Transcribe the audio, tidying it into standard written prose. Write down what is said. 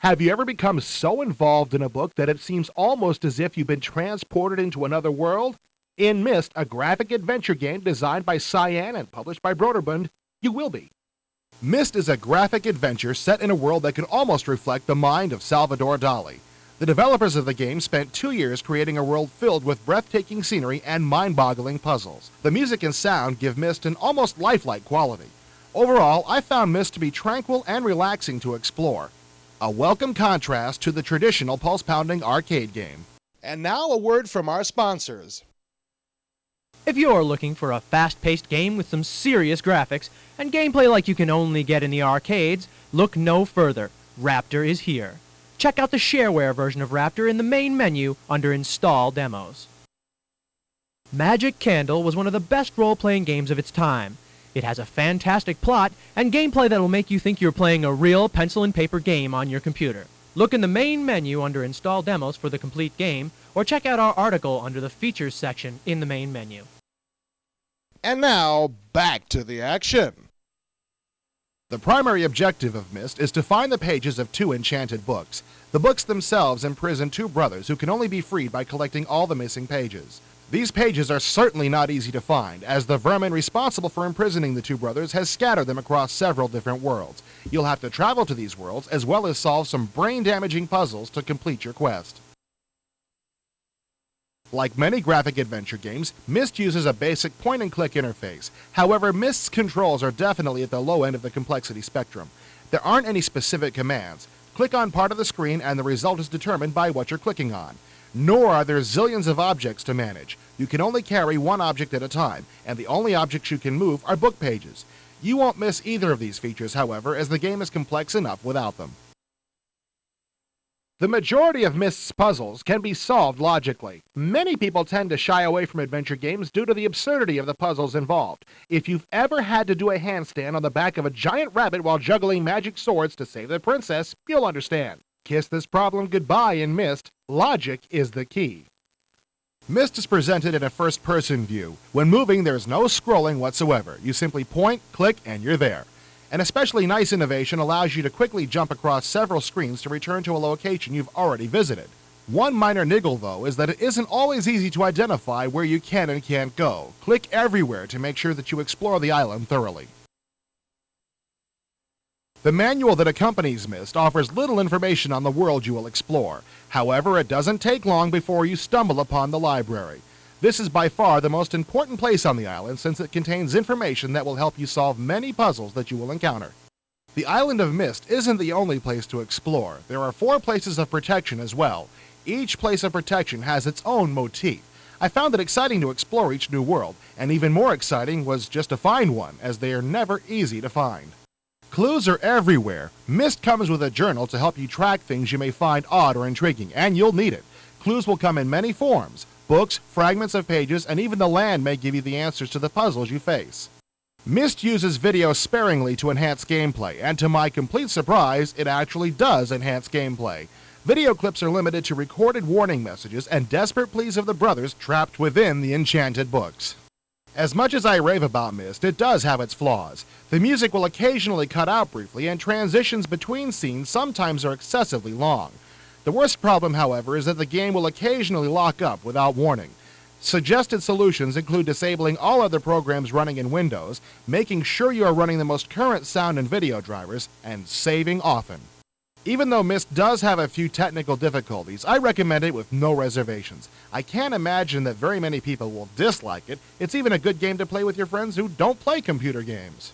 Have you ever become so involved in a book that it seems almost as if you've been transported into another world? In Myst, a graphic adventure game designed by Cyan and published by Broderbund, you will be. Myst is a graphic adventure set in a world that can almost reflect the mind of Salvador Dali. The developers of the game spent 2 years creating a world filled with breathtaking scenery and mind-boggling puzzles. The music and sound give Myst an almost lifelike quality. Overall, I found Myst to be tranquil and relaxing to explore. A welcome contrast to the traditional pulse-pounding arcade game. And now a word from our sponsors. If you're looking for a fast-paced game with some serious graphics and gameplay like you can only get in the arcades, look no further. Raptor is here. Check out the shareware version of Raptor in the main menu under Install Demos. Magic Candle was one of the best role-playing games of its time. It has a fantastic plot and gameplay that will make you think you're playing a real pencil and paper game on your computer. Look in the main menu under Install Demos for the complete game, or check out our article under the Features section in the main menu. And now, back to the action. The primary objective of Myst is to find the pages of 2 enchanted books. The books themselves imprison 2 brothers who can only be freed by collecting all the missing pages. These pages are certainly not easy to find, as the vermin responsible for imprisoning the 2 brothers has scattered them across several different worlds. You'll have to travel to these worlds, as well as solve some brain-damaging puzzles to complete your quest. Like many graphic adventure games, Myst uses a basic point-and-click interface. However, Myst's controls are definitely at the low end of the complexity spectrum. There aren't any specific commands. Click on part of the screen and the result is determined by what you're clicking on. Nor are there zillions of objects to manage. You can only carry 1 object at a time, and the only objects you can move are book pages. You won't miss either of these features, however, as the game is complex enough without them. The majority of Myst's puzzles can be solved logically. Many people tend to shy away from adventure games due to the absurdity of the puzzles involved. If you've ever had to do a handstand on the back of a giant rabbit while juggling magic swords to save the princess, you'll understand. Kiss this problem goodbye in Myst. Logic is the key. Myst is presented in a first-person view. When moving, there's no scrolling whatsoever. You simply point, click, and you're there. An especially nice innovation allows you to quickly jump across several screens to return to a location you've already visited. One minor niggle, though, is that it isn't always easy to identify where you can and can't go. Click everywhere to make sure that you explore the island thoroughly. The manual that accompanies Myst offers little information on the world you will explore. However, it doesn't take long before you stumble upon the library. This is by far the most important place on the island since it contains information that will help you solve many puzzles that you will encounter. The island of Myst isn't the only place to explore. There are 4 places of protection as well. Each place of protection has its own motif. I found it exciting to explore each new world, and even more exciting was just to find one, as they are never easy to find. Clues are everywhere. Myst comes with a journal to help you track things you may find odd or intriguing, and you'll need it. Clues will come in many forms. Books, fragments of pages, and even the land may give you the answers to the puzzles you face. Myst uses video sparingly to enhance gameplay, and to my complete surprise, it actually does enhance gameplay. Video clips are limited to recorded warning messages and desperate pleas of the brothers trapped within the enchanted books. As much as I rave about Myst, it does have its flaws. The music will occasionally cut out briefly, and transitions between scenes sometimes are excessively long. The worst problem, however, is that the game will occasionally lock up without warning. Suggested solutions include disabling all other programs running in Windows, making sure you are running the most current sound and video drivers, and saving often. Even though Myst does have a few technical difficulties, I recommend it with no reservations. I can't imagine that very many people will dislike it. It's even a good game to play with your friends who don't play computer games.